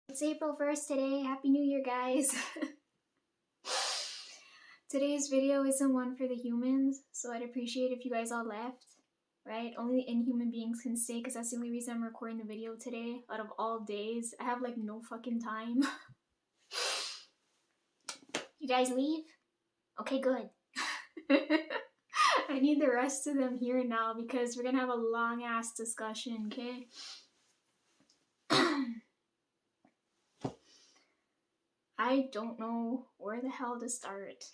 It's April 1st today. Happy New Year, guys. Today's video isn't one for the humans, so I'd appreciate if you guys all left, right? Only the inhuman beings can stay because that's the only reason I'm recording the video today out of all days. I have like no fucking time. You guys leave? Okay, good. I need the rest of them here now because we're gonna have a long ass discussion, okay? I don't know where the hell to start.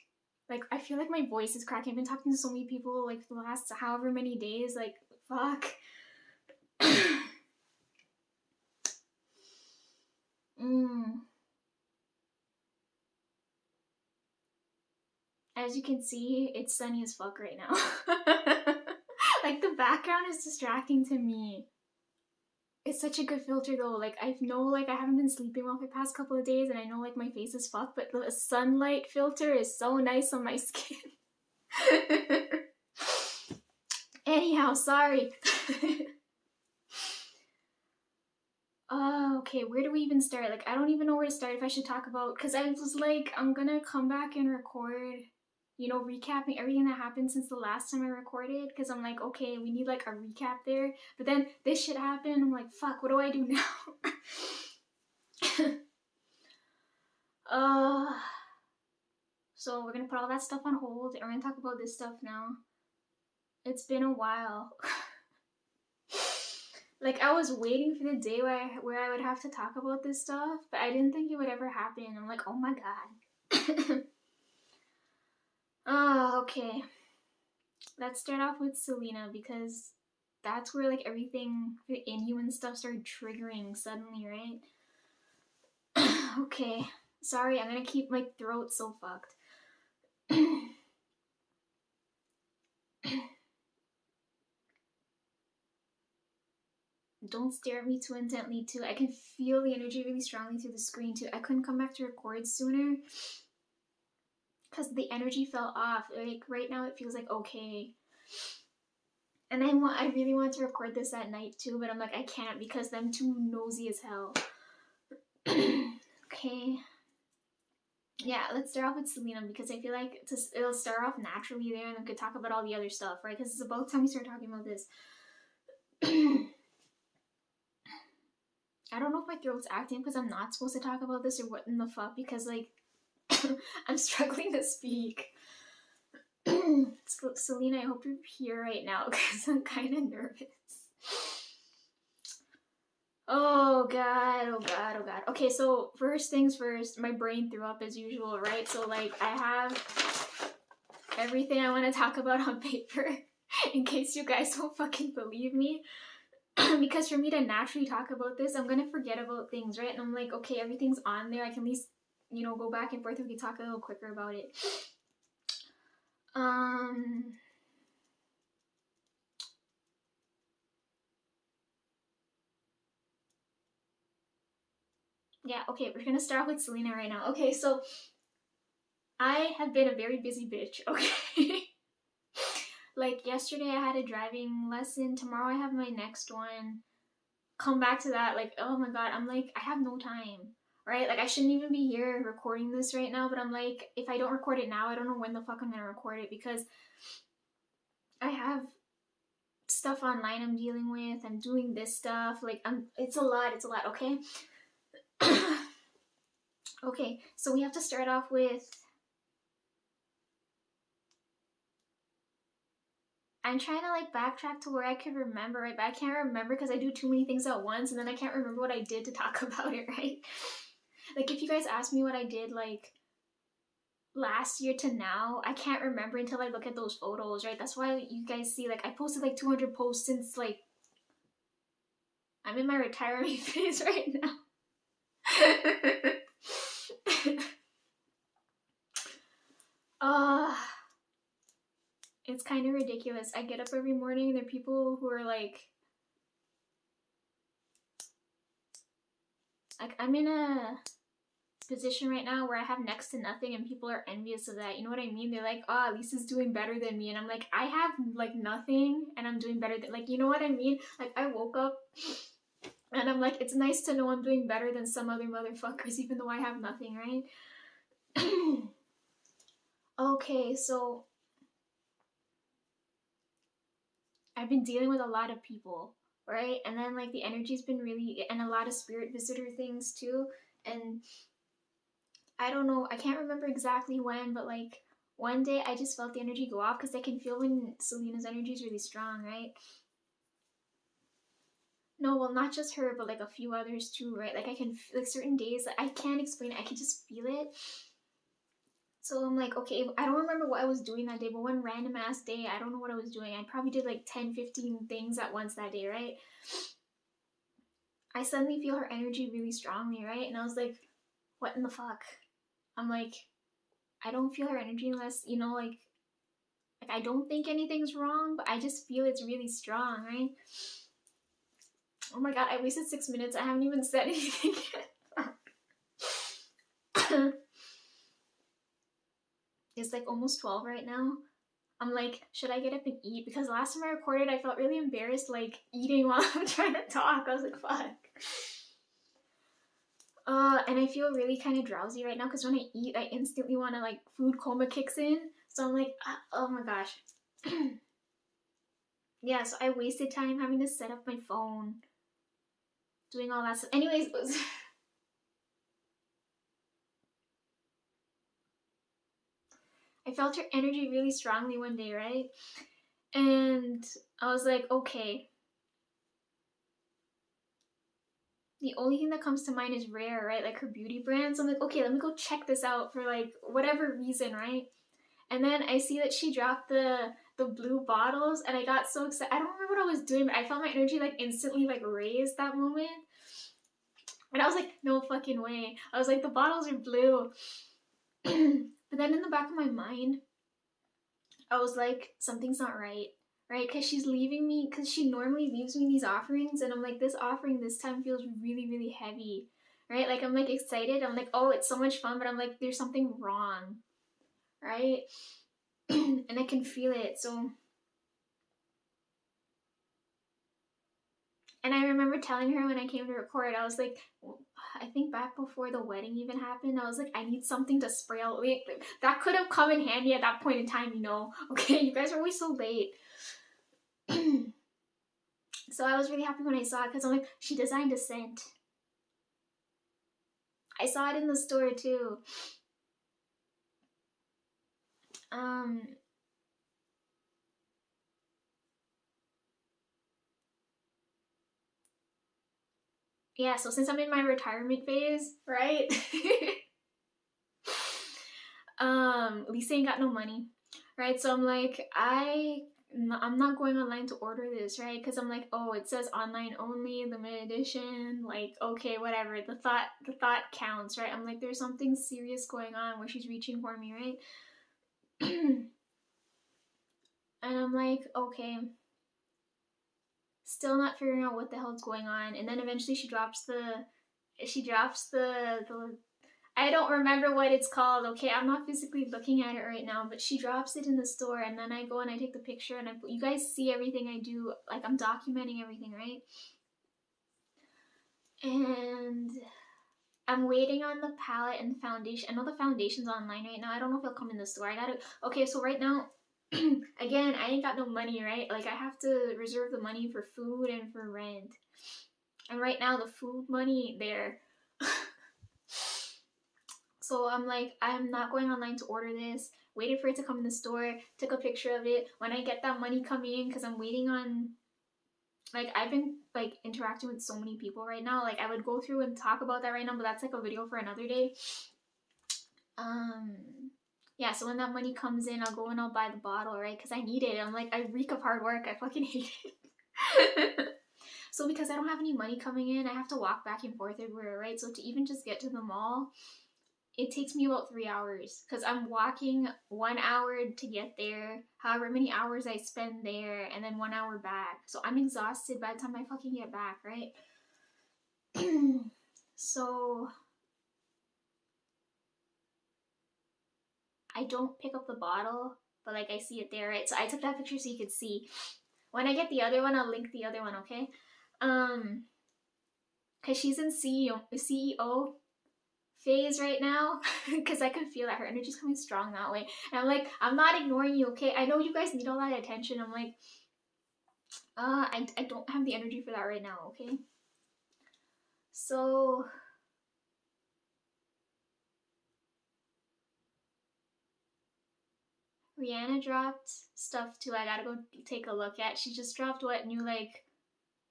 Like, I feel like my voice is cracking. I've been talking to so many people, like, for the last however many days. Like, fuck. As you can see, it's sunny as fuck right now. Like, the background is distracting to me. It's such a good filter though. Like, I know, like, I haven't been sleeping well for the past couple of days, and I know, like, my face is fucked, but the sunlight filter is so nice on my skin. Anyhow, sorry. Okay, where do we even start? Like, I don't even know where to start if I should talk about, because I was like, I'm gonna come back and record, you know, recapping everything that happened since the last time I recorded, because I'm like, okay, we need like a recap there, but then this shit happened, I'm like, fuck, what do I do now? So we're gonna put all that stuff on hold, and we're gonna talk about this stuff now. It's been a while. Like, I was waiting for the day where I would have to talk about this stuff, but I didn't think it would ever happen. I'm like, oh my god. Oh, okay. Let's start off with Selena, because that's where, like, everything, the inhuman stuff started triggering suddenly, right? Okay. Sorry, I'm gonna keep my throat so fucked. Don't stare at me too intently, too. I can feel the energy really strongly through the screen, too. I couldn't come back to record sooner because the energy fell off. Like, right now it feels like okay. And I really want to record this at night, too, but I'm like, I can't because I'm too nosy as hell. Okay. Yeah, let's start off with Selena, because I feel like it'll start off naturally there, and then we could talk about all the other stuff, right? Because it's about time we start talking about this. I don't know if my throat's acting because I'm not supposed to talk about this or what in the fuck, because, like, I'm struggling to speak. Selena, I hope you're here right now because I'm kind of nervous. Oh god, oh god, oh god. Okay, so first things first, my brain threw up as usual, right? So, like, I have everything I want to talk about on paper in case you guys don't fucking believe me. Because for me to naturally talk about this, I'm gonna forget about things, right? And I'm like, okay, everything's on there. I can at least, you know, go back and forth. We can talk a little quicker about it. Yeah, okay, we're gonna start with Selena right now. Okay, so I have been a very busy bitch, okay? Like, yesterday I had a driving lesson. Tomorrow I have my next one. Come back to that, like, oh my god, I'm like, I have no time, right? Like, I shouldn't even be here recording this right now, but I'm like, if I don't record it now, I don't know when the fuck I'm gonna record it, because I have stuff online I'm dealing with. I'm doing this stuff. Like, it's a lot, okay? Okay, so we have to start off with, I'm trying to, like, backtrack to where I could remember, right? But I can't remember because I do too many things at once, and then I can't remember what I did to talk about it, right? Like, if you guys ask me what I did, like, last year to now, I can't remember until I look at those photos, right? That's why you guys see, like, I posted like 200 posts since, like, I'm in my retirement phase right now. It's kind of ridiculous. I get up every morning and there are people who are like, I'm in a position right now where I have next to nothing and people are envious of that. You know what I mean? They're like, oh, Lisa's doing better than me. And I'm like, I have like nothing and I'm doing better than, like, you know what I mean? Like, I woke up And I'm like, it's nice to know I'm doing better than some other motherfuckers, even though I have nothing, right? Okay, so I've been dealing with a lot of people, right? And then like the energy's been really, and a lot of spirit visitor things too. And I don't know, I can't remember exactly when, but like one day I just felt the energy go off because I can feel when Selena's energy is really strong, right? No, well, not just her, but like a few others too, right? Like I can, like certain days, like, I can't explain it, I can just feel it. So I'm like, okay, I don't remember what I was doing that day, but one random ass day, I don't know what I was doing. I probably did like 10, 15 things at once that day, right? I suddenly feel her energy really strongly, right? And I was like, what in the fuck? I'm like, I don't feel her energy unless, you know, like I don't think anything's wrong, but I just feel it's really strong, right? Oh my god, I wasted 6 minutes. I haven't even said anything yet. It's like almost 12 right now. I'm like, should I get up and eat? Because last time I recorded, I felt really embarrassed, like, eating while I'm trying to talk. I was like, fuck. And I feel really kind of drowsy right now because when I eat, I instantly want to, like, food coma kicks in. So I'm like, oh my gosh. Yeah, so I wasted time having to set up my phone, doing all that stuff. Anyways, I felt her energy really strongly one day, right? And I was like, okay. The only thing that comes to mind is Rare, right? Like her beauty brand. So I'm like, okay, let me go check this out for like whatever reason, right? And then I see that she dropped the blue bottles, and I got so excited. I don't remember what I was doing, but I felt my energy like instantly like raised that moment. And I was like, no fucking way. I was like, the bottles are blue. But then in the back of my mind, I was like, something's not right, right? Because she's leaving me, because she normally leaves me these offerings, and I'm like, this offering this time feels really, really heavy, right? Like, I'm like excited. I'm like, oh, it's so much fun, but I'm like, there's something wrong, right? And I can feel it. So, and I remember telling her when I came to record, I was like, I think back before the wedding even happened, I was like, I need something to spray out. Like, that could have come in handy at that point in time, you know? Okay, you guys are always so late. So I was really happy when I saw it because I'm like, she designed a scent. I saw it in the store too. Um, yeah, so since I'm in my retirement phase, right? Lisa ain't got no money, right? So I'm like, I'm not going online to order this, right? Because I'm like, oh, it says online only, limited edition. Like, okay, whatever. The thought counts, right? I'm like, there's something serious going on where she's reaching for me, right? And I'm like, okay, still not figuring out what the hell's going on. And then eventually she drops the I don't remember what it's called. Okay, I'm not physically looking at it right now, but she drops it in the store, and then I go and I take the picture, and you guys see everything I do. Like, I'm documenting everything, right? And I'm waiting on the palette and the foundation. I know the foundation's online right now. I don't know if it'll come in the store. I gotta. Okay, so right now, again, I ain't got no money, right? Like, I have to reserve the money for food and for rent. And right now, the food money there. So I'm like, I'm not going online to order this. Waited for it to come in the store. Took a picture of it. When I get that money coming in, because I'm waiting on, like, I've been like interacting with so many people right now. Like, I would go through and talk about that right now, but that's like a video for another day. Um, yeah. So when that money comes in, I'll go and I'll buy the bottle, right? Because I need it. I'm like, I reek of hard work. I fucking hate it. So because I don't have any money coming in, I have to walk back and forth everywhere, right? So to even just get to the mall, it takes me about 3 hours because I'm walking 1 hour to get there, however many hours I spend there, and then 1 hour back. So I'm exhausted by the time I fucking get back, right? So I don't pick up the bottle, but like I see it there, right? So I took that picture so you could see. When I get the other one, I'll link the other one, okay? Um, because she's in CEO phase right now. Because I can feel that her energy's coming strong that way. And I'm like, I'm not ignoring you, okay? I know you guys need all that attention. I'm like, I don't have the energy for that right now, okay? So Rihanna dropped stuff too. I gotta go take a look at. She just dropped what new like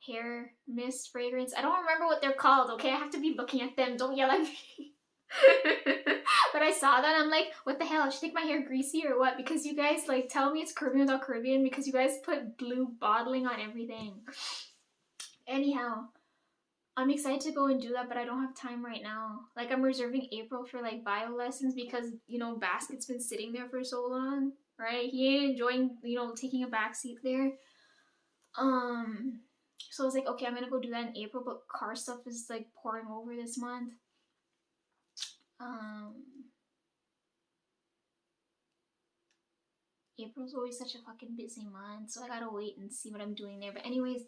hair mist fragrance. I don't remember what they're called, okay? I have to be looking at them. Don't yell at me. But I saw that, I'm like, what the hell? I should think my hair greasy or what? Because you guys like tell me it's Caribbean without Caribbean because you guys put blue bottling on everything. Anyhow, I'm excited to go and do that, but I don't have time right now. Like, I'm reserving April for like bio lessons because, you know, Basket's been sitting there for so long, right? He ain't enjoying, you know, taking a back seat there. So I was like, okay, I'm gonna go do that in April, but car stuff is like pouring over this month. April's always such a fucking busy month, so I gotta wait and see what I'm doing there. But anyways,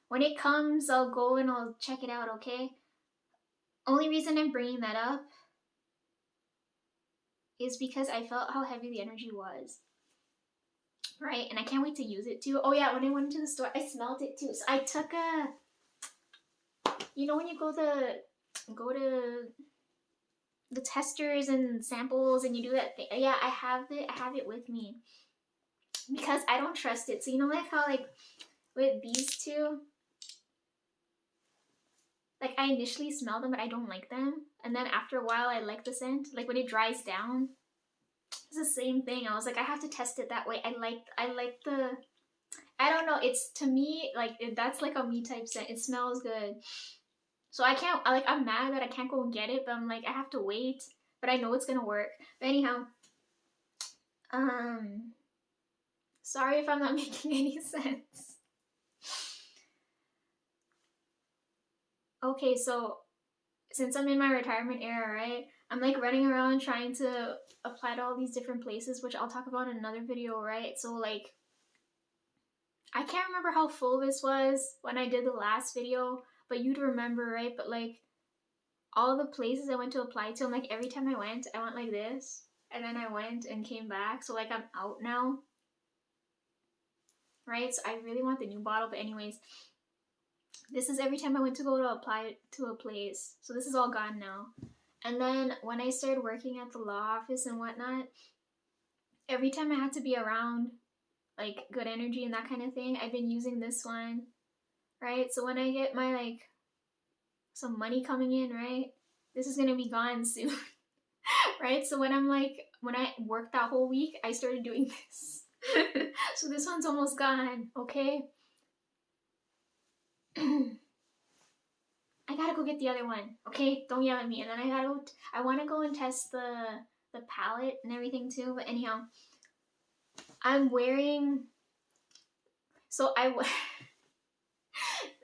when it comes, I'll go and I'll check it out, okay? Only reason I'm bringing that up is because I felt how heavy the energy was. Right? And I can't wait to use it too. Oh yeah, when I went into the store, I smelled it too. So I took you know when you go to the testers and samples and you do that thing. Yeah, I have it with me. Because I don't trust it. So you know like how like with these two, like I initially smell them but I don't like them. And then after a while I like the scent. Like when it dries down, it's the same thing. I was like, I have to test it that way. I like the, I don't know, it's to me like that's like a me type scent. It smells good. So I can't, I'm mad that I can't go and get it, but I'm like, I have to wait. But I know it's gonna work. But anyhow, sorry if I'm not making any sense. Okay, so since I'm in my retirement era, right, I'm like running around trying to apply to all these different places, which I'll talk about in another video, right? So like, I can't remember how full this was when I did the last video, but you'd remember, right? But like, all the places I went to apply to, I'm like, every time I went like this, and then I went and came back, so like I'm out now, right? So I really want the new bottle, but anyways, this is every time I went to go to apply to a place, so this is all gone now. And then when I started working at the law office and whatnot, every time I had to be around like good energy and that kind of thing, I've been using this one, right? So when I get my like some money coming in, right, this is gonna be gone soon. Right? So when I worked that whole week, I started doing this. So this one's almost gone, okay? I gotta go get the other one, okay? Don't yell at me. And then I wanna go and test the palette and everything too, but anyhow, I'm wearing, so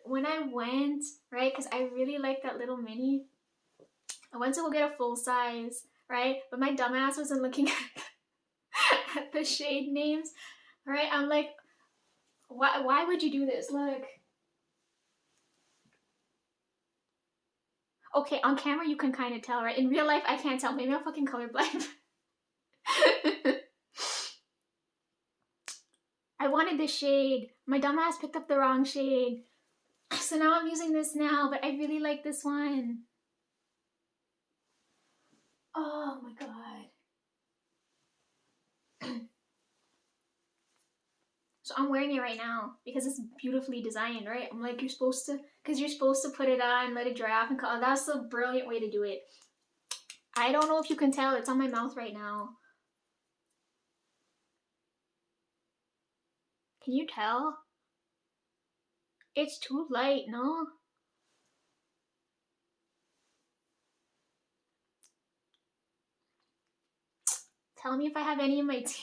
when I went, right, because I really like that little mini, I went to go get a full size, right? But my dumbass wasn't looking at the shade names, right? I'm like, why would you do this? Look. Okay, on camera you can kind of tell, right? In real life, I can't tell. Maybe I'm fucking colorblind. I wanted this shade. My dumbass picked up the wrong shade. So now I'm using this now, but I really like this one. Oh my god. So I'm wearing it right now because it's beautifully designed, right? I'm like, you're supposed to put it on, let it dry off, and color. That's a brilliant way to do it. I don't know if you can tell, it's on my mouth right now. Can you tell? It's too light, no? Tell me if I have any in my teeth.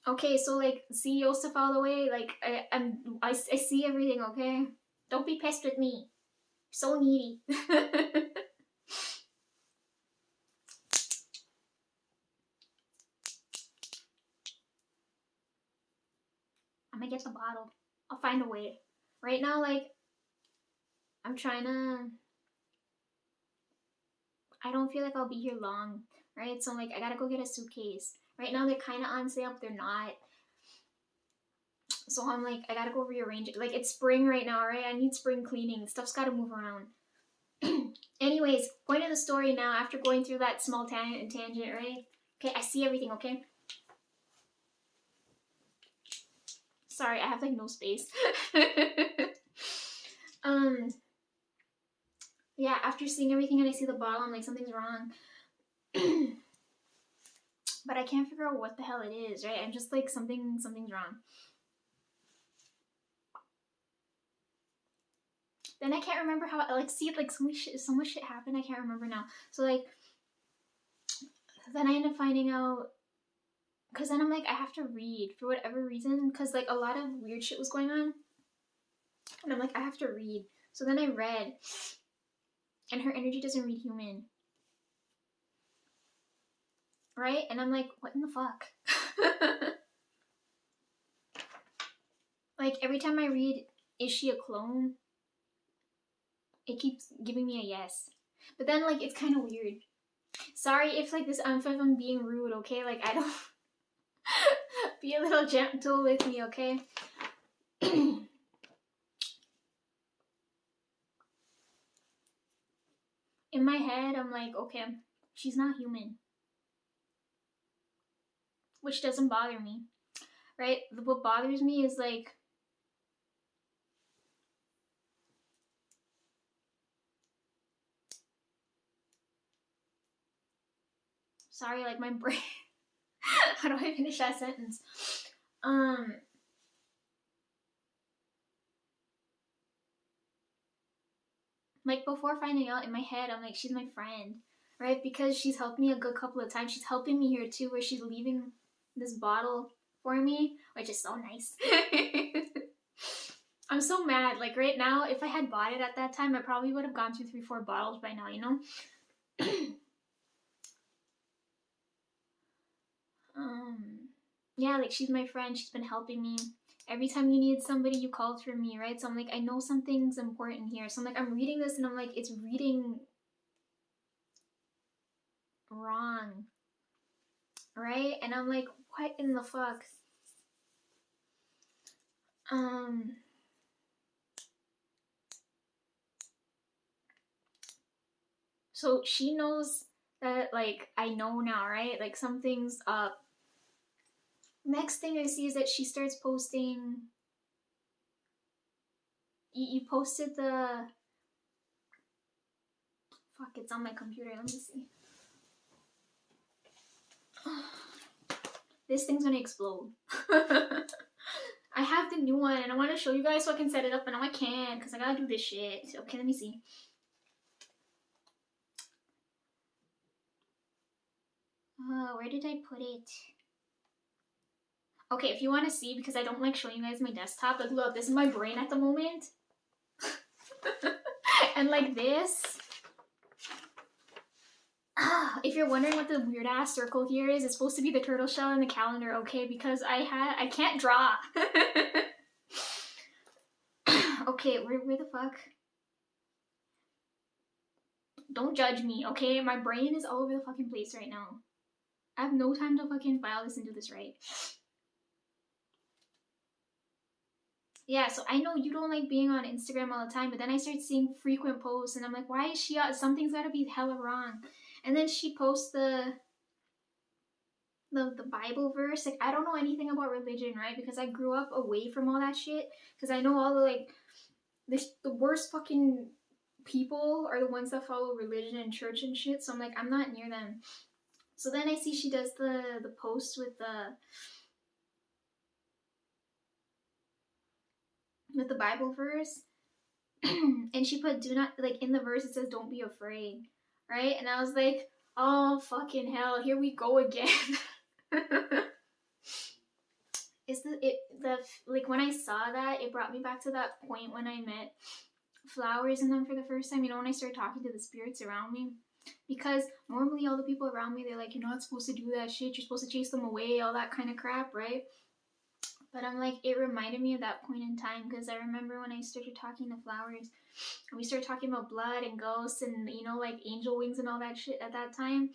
Okay, so like CEO stuff all the way. Like I see everything. Okay, don't be pissed with me. So needy. I'm gonna get the bottle. I'll find a way. Right now, like I'm trying to. I don't feel like I'll be here long, right? So I'm like, I gotta go get a suitcase. Right now they're kind of on sale, but they're not. So I'm like, I gotta go rearrange it. Like it's spring right now, right? I need spring cleaning. Stuff's gotta move around. Anyways, point of the story now. After going through that small tangent, right? Okay, I see everything. Okay. Sorry, I have like no space. um. Yeah, after seeing everything and I see the bottle, I'm like, something's wrong. But I can't figure out what the hell it is, right? I'm just like, something's wrong. Then I can't remember how, like, see, like, so much shit happened, I can't remember now. So, like, then I end up finding out, because then I'm like, I have to read for whatever reason, because, like, a lot of weird shit was going on. And I'm like, I have to read. So then I read, and her energy doesn't read human. Right? And I'm like, what in the fuck? Like, every time I read, is she a clone? It keeps giving me a yes. But then, like, it's kind of weird. Sorry if, like, if I'm being rude, okay? Like, I don't... Be a little gentle with me, okay? In my head, I'm like, okay, she's not human. Which doesn't bother me, right? What bothers me is, like... Sorry, like, my brain... How do I finish that sentence? Like, before finding out, in my head, I'm like, she's my friend, right? Because she's helped me a good couple of times. She's helping me here, too, where she's leaving this bottle for me, which is so nice. I'm so mad. Like, right now, if I had bought it at that time, I probably would have gone through 3-4 bottles by now, you know? Yeah, like, she's my friend. She's been helping me. Every time you need somebody, you called for me, right? So I'm like, I know something's important here. So I'm like, I'm reading this and I'm like, it's reading wrong, right? And I'm like, what in the fuck? So she knows that, like, I know now, right? Like, something's up. Next thing I see is that she starts posting... You posted the... Fuck, it's on my computer. Let me see. This thing's gonna explode. I have the new one and I want to show you guys so I can set it up, but now I can't because I gotta do this shit. Okay, let me see. Where did I put it? Okay, if you want to see, because I don't like showing you guys my desktop, like, look, this is my brain at the moment. And like this. If you're wondering what the weird ass circle here is, it's supposed to be the turtle shell in the calendar, okay? Because I can't draw. Okay, where the fuck? Don't judge me, okay? My brain is all over the fucking place right now. I have no time to fucking file this and do this right. Yeah, so I know you don't like being on Instagram all the time, but then I start seeing frequent posts and I'm like, why is she... Something's gotta be hella wrong. And then she posts the Bible verse. Like, I don't know anything about religion, right? Because I grew up away from all that shit. Because I know all the, like, the worst fucking people are the ones that follow religion and church and shit. So I'm like, I'm not near them. So then I see she does the post with the Bible verse. And she put, do not, like, in the verse it says, don't be afraid, right? And I was like, oh fucking hell, here we go again. is the like when I saw that, it brought me back to that point when I met flowers in them for the first time. You know, when I started talking to the spirits around me. Because normally all the people around me, they're like, you're not supposed to do that shit. You're supposed to chase them away, all that kind of crap, right? But I'm like, it reminded me of that point in time because I remember when I started talking to flowers, and we started talking about blood and ghosts and, you know, like angel wings and all that shit at that time.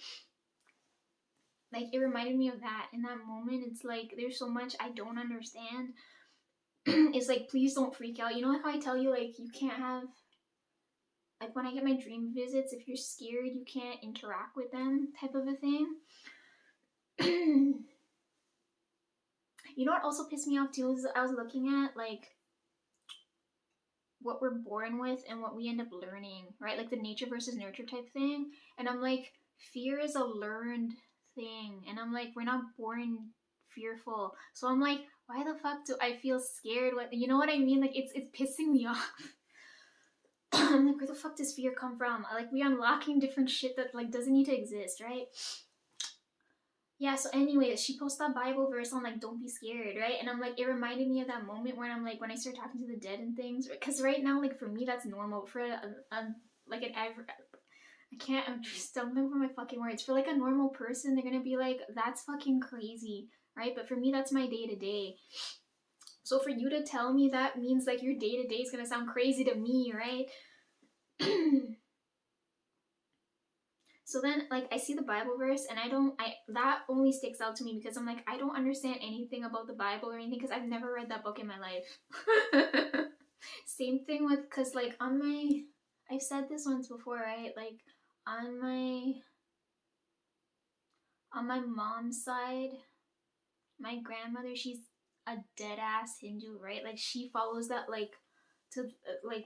Like, it reminded me of that. In that moment, it's like, there's so much I don't understand. It's like, please don't freak out. You know, like how I tell you, like, you can't have, like, when I get my dream visits, if you're scared, you can't interact with them, type of a thing. You know what also pissed me off too is I was looking at, like, what we're born with and what we end up learning, right? Like the nature versus nurture type thing. And I'm like, fear is a learned thing. And I'm like, we're not born fearful. So I'm like, why the fuck do I feel scared? What, you know what I mean? Like, it's pissing me off. I'm like, where the fuck does fear come from? Like, we unlocking different shit that like doesn't need to exist, right? Yeah, so anyway, she posted that Bible verse on like, don't be scared, right? And I'm like, it reminded me of that moment when I'm like, when I start talking to the dead and things, because right now, like, for me, that's normal. For like an ever, I can't, I'm just stumbling over my fucking words. For like a normal person, they're gonna be like, that's fucking crazy, right? But for me, that's my day to day. So for you to tell me that means like your day to day is gonna sound crazy to me, right? So then, like, I see the Bible verse, and that only sticks out to me because I'm like, I don't understand anything about the Bible or anything because I've never read that book in my life. Same thing with, because, like, I've said this once before, right? Like, on my mom's side, my grandmother, she's a dead ass Hindu, right? Like, she follows that, like, like,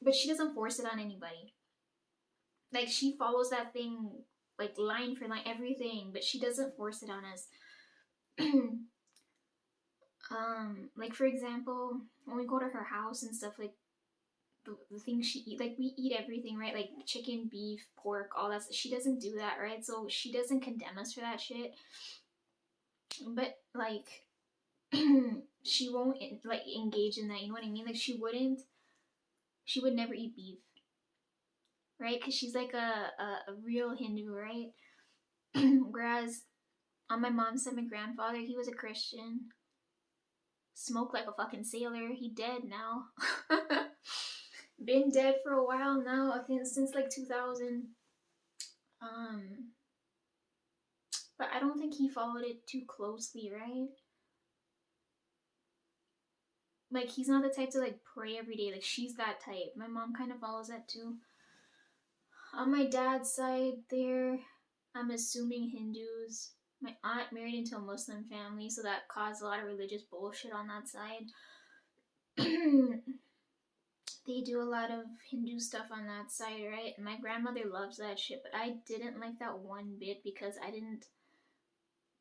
but she doesn't force it on anybody. Like, she follows that thing like line for line, everything, but she doesn't force it on us. Like, for example, when we go to her house and stuff, like the things she eat, like, we eat everything, right? Like chicken, beef, pork, all that. She doesn't do that, right? So she doesn't condemn us for that shit. But like, she won't like engage in that. You know what I mean? Like, she would never eat beef, right? Because she's like a real Hindu, right? Whereas on my mom's side, my grandfather, he was a Christian. Smoked like a fucking sailor. He dead now. Been dead for a while now. I think since like 2000. But I don't think he followed it too closely, right? Like, he's not the type to like pray every day. Like, she's that type. My mom kind of follows that too. On my dad's side, there, I'm assuming Hindus. My aunt married into a Muslim family, so that caused a lot of religious bullshit on that side. They do a lot of Hindu stuff on that side, right? And my grandmother loves that shit, but I didn't like that one bit because I didn't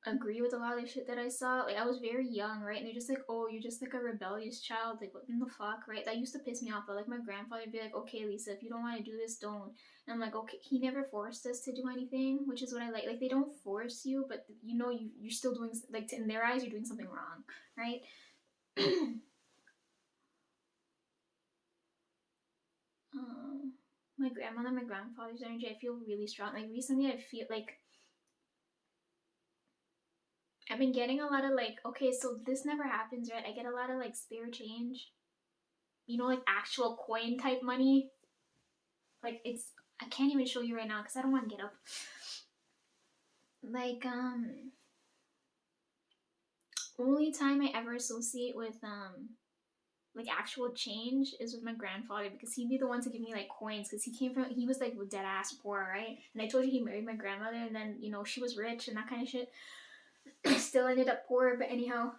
agree with a lot of the shit that I saw. Like, I was very young, right? And they're just like, oh, you're just like a rebellious child. Like, what in the fuck, right? That used to piss me off. But like, my grandfather would be like, okay, Lisa, if you don't want to do this, don't. And I'm like, okay. He never forced us to do anything, which is what I like. Like, they don't force you, but you know, you're still doing, like, in their eyes, you're doing something wrong, right? My grandmother, my grandfather's energy, I feel really strong. Like, recently, I feel like I've been getting a lot of like, okay, so this never happens, right? I get a lot of like spare change, you know, like actual coin type money. Like, it's, I can't even show you right now because I don't want to get up. Like, only time I ever associate with like actual change is with my grandfather, because he'd be the one to give me like coins, because he was like dead ass poor, right? And I told you he married my grandmother, and then, you know, she was rich and that kind of shit. Still ended up poor, but anyhow.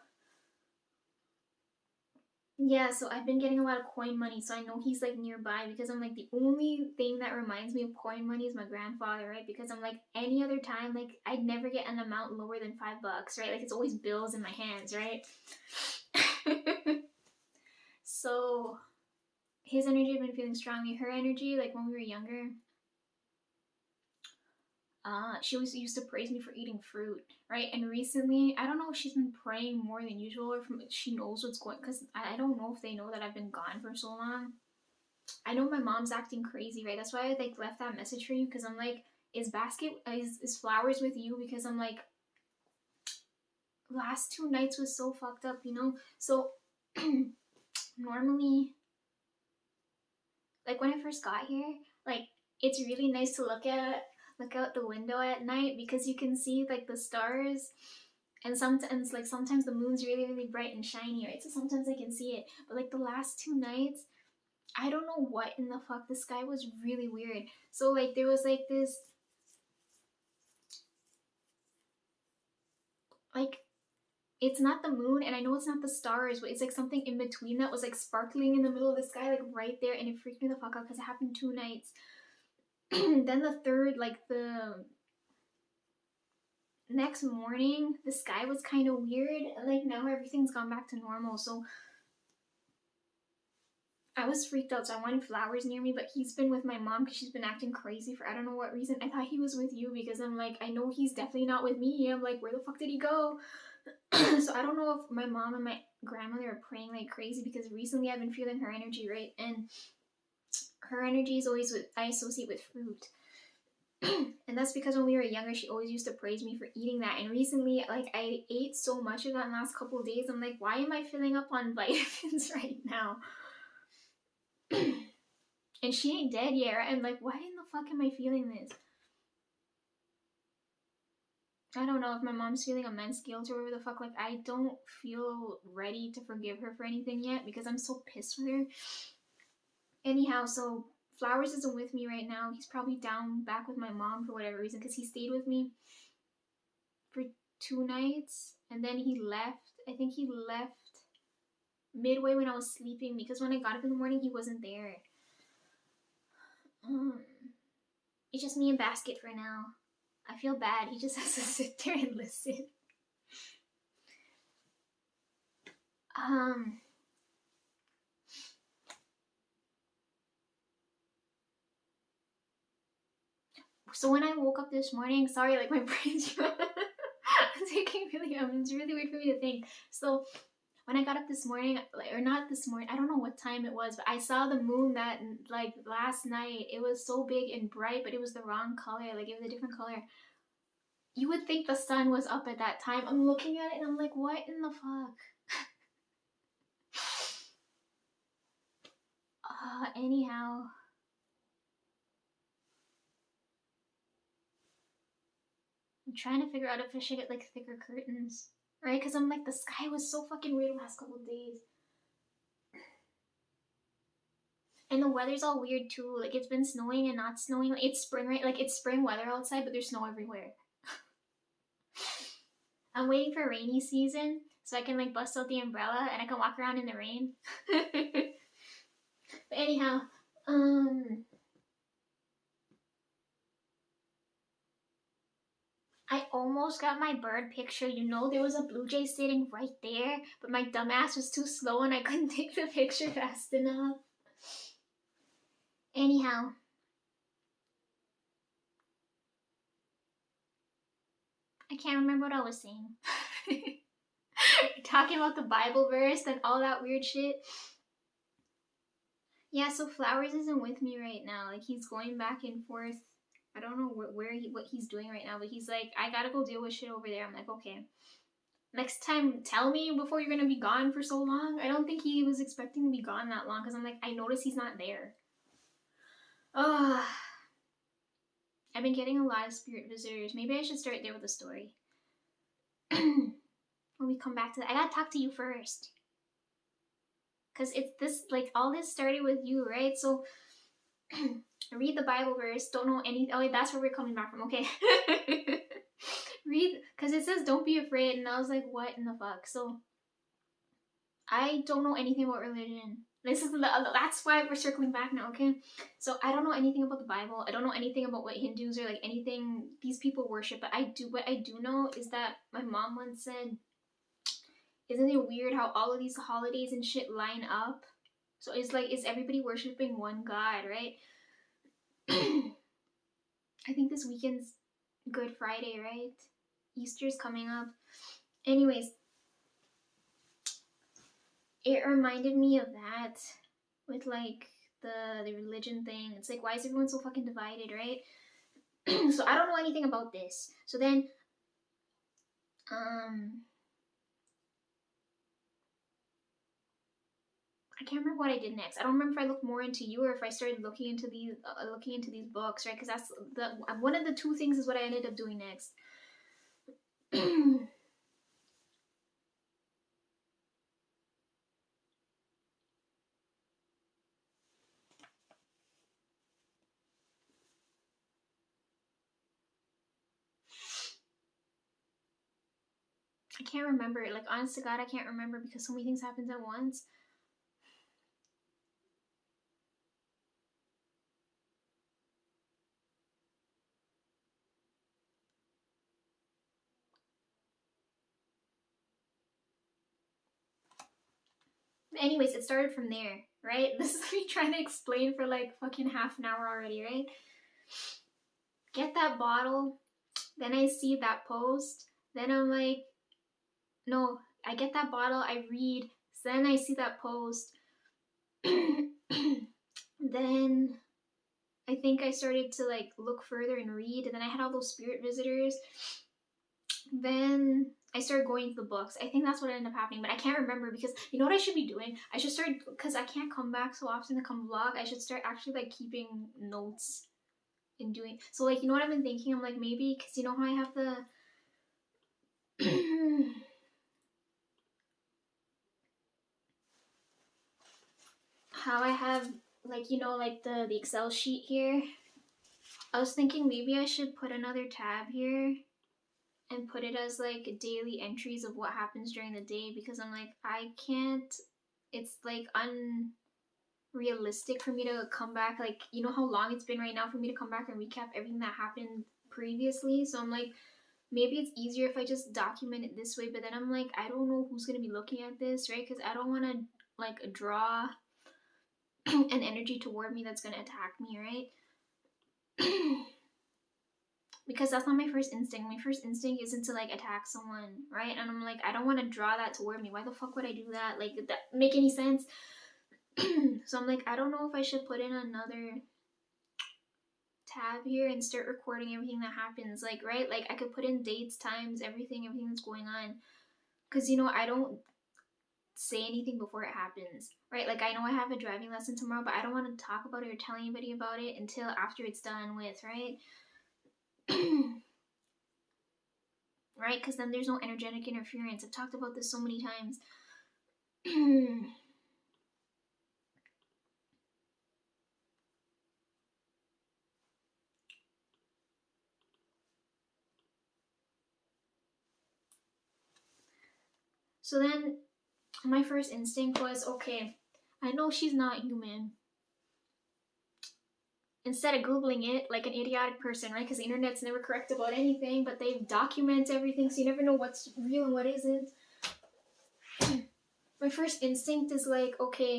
Yeah, so I've been getting a lot of coin money, so I know he's like nearby, because I'm like, the only thing that reminds me of coin money is my grandfather, right? Because I'm like, any other time, like, I'd never get an amount lower than $5, right? Like, it's always bills in my hands, right? So his energy, I've been feeling strongly. Her energy, like when we were younger, She always used to praise me for eating fruit, right? And recently, I don't know if she's been praying more than usual or from she knows what's going. Cause I don't know if they know that I've been gone for so long. I know my mom's acting crazy, right? That's why I like left that message for you. Cause I'm like, is flowers with you? Because I'm like, last 2 nights was so fucked up, you know. So normally, like when I first got here, like it's really nice to look out the window at night because you can see like the stars, and sometimes the moon's really bright and shiny, right? So sometimes I can see it. But like the last 2 nights, I don't know what in the fuck, the sky was really weird. So like there was like this, like, it's not the moon and I know it's not the stars, but it's like something in between that was like sparkling in the middle of the sky, like right there, and it freaked me the fuck out because it happened 2 nights. Then the third, like the next morning, the sky was kind of weird, and like now everything's gone back to normal. So I was freaked out, so I wanted flowers near me, but he's been with my mom because she's been acting crazy for I don't know what reason. I thought he was with you because I'm like, I know he's definitely not with me. I'm like, where the fuck did he go? So I don't know if my mom and my grandmother are praying like crazy because recently I've been feeling her energy, right? And her energy is always with, I associate with fruit. And that's because when we were younger, she always used to praise me for eating that. And recently, like, I ate so much of that in the last couple of days. I'm like, why am I filling up on vitamins right now? And she ain't dead yet. Right? I'm like, why in the fuck am I feeling this? I don't know if my mom's feeling immense guilt or whatever the fuck. Like, I don't feel ready to forgive her for anything yet because I'm so pissed with her. Anyhow, so Flowers isn't with me right now. He's probably down back with my mom for whatever reason because he stayed with me for 2 nights and then he left. I think he left midway when I was sleeping because when I got up in the morning, he wasn't there. It's just me and Basket for now. I feel bad. He just has to sit there and listen. So when I woke up this morning, sorry, like my brain's taking really, it's really weird for me to think. So when I got up this morning, or not this morning, I don't know what time it was, but I saw the moon that like last night. It was so big and bright, but it was the wrong color. Like it was a different color. You would think the sun was up at that time. I'm looking at it and I'm like, what in the fuck? Anyhow. I'm trying to figure out if I should get like thicker curtains. Right? Because I'm like, the sky was so fucking weird the last couple of days. And the weather's all weird too. Like it's been snowing and not snowing. Like, it's spring, right? Like it's spring weather outside, but there's snow everywhere. I'm waiting for rainy season so I can like bust out the umbrella and I can walk around in the rain. But anyhow, I almost got my bird picture. You know, there was a blue jay sitting right there, but my dumbass was too slow and I couldn't take the picture fast enough. Anyhow. I can't remember what I was saying. Talking about the Bible verse and all that weird shit. Yeah, so Flowers isn't with me right now. Like he's going back and forth. I don't know what he's doing right now, but he's like, I gotta go deal with shit over there. I'm like, okay. Next time, tell me before you're gonna be gone for so long. I don't think he was expecting to be gone that long because I'm like, I noticed he's not there. Ugh. I've been getting a lot of spirit visitors. Maybe I should start there with a story. When we come back to that, I gotta talk to you first. Because it's this, like, all this started with you, right? So, read the Bible verse, don't know anything. Oh, wait, that's where we're coming back from, okay. Read, because it says, don't be afraid, and I was like, what in the fuck? So, I don't know anything about religion. That's why we're circling back now, okay? So, I don't know anything about the Bible. I don't know anything about what Hindus or, like, anything these people worship, but what I do know is that my mom once said, isn't it weird how all of these holidays and shit line up? So it's like, is everybody worshiping one God, right? I think this weekend's Good Friday, right? Easter's coming up. Anyways, it reminded me of that with like the religion thing. It's like, why is everyone so fucking divided, right? So I don't know anything about this. So then I can't remember what I did next. I don't remember if I looked more into you or if I started looking into these books, right? Because that's the one of the two things is what I ended up doing next. I can't remember. Like, honest to God, I can't remember because so many things happened at once. Anyways, it started from there, right? This is me trying to explain for like fucking half an hour already, right? Get that bottle. Then I see that post. Then I'm like, no, I get that bottle. I read. Then I see that post. Then I think I started to like look further and read. And then I had all those spirit visitors. Then I started going to the books. I think that's what ended up happening, but I can't remember because you know what I should be doing? I should start, because I can't come back so often to come vlog, I should start actually like keeping notes and doing, so like, you know what I've been thinking? I'm like, maybe, because you know how I have the, how I have like, you know, like the Excel sheet here. I was thinking maybe I should put another tab here and put it as like daily entries of what happens during the day, because I'm like, I can't, it's like unrealistic for me to come back, like, you know how long it's been right now for me to come back and recap everything that happened previously. So I'm like, maybe it's easier if I just document it this way, but then I'm like, I don't know who's going to be looking at this, right? Because I don't want to like draw an energy toward me that's going to attack me, right? Because that's not my first instinct. My first instinct isn't to like attack someone, right? And I'm like, I don't want to draw that toward me. Why the fuck would I do that? Like, did that make any sense? So I'm like, I don't know if I should put in another tab here and start recording everything that happens, like, right? Like, I could put in dates, times, everything that's going on, because you know, I don't say anything before it happens, right? Like, I know I have a driving lesson tomorrow, but I don't want to talk about it or tell anybody about it until after it's done with, right? Right? Because then there's no energetic interference. I've talked about this so many times. So then my first instinct was, okay, I know she's not human. Instead of Googling it like an idiotic person, right? Because the internet's never correct about anything, but they document everything, so you never know what's real and what isn't. My first instinct is like, okay,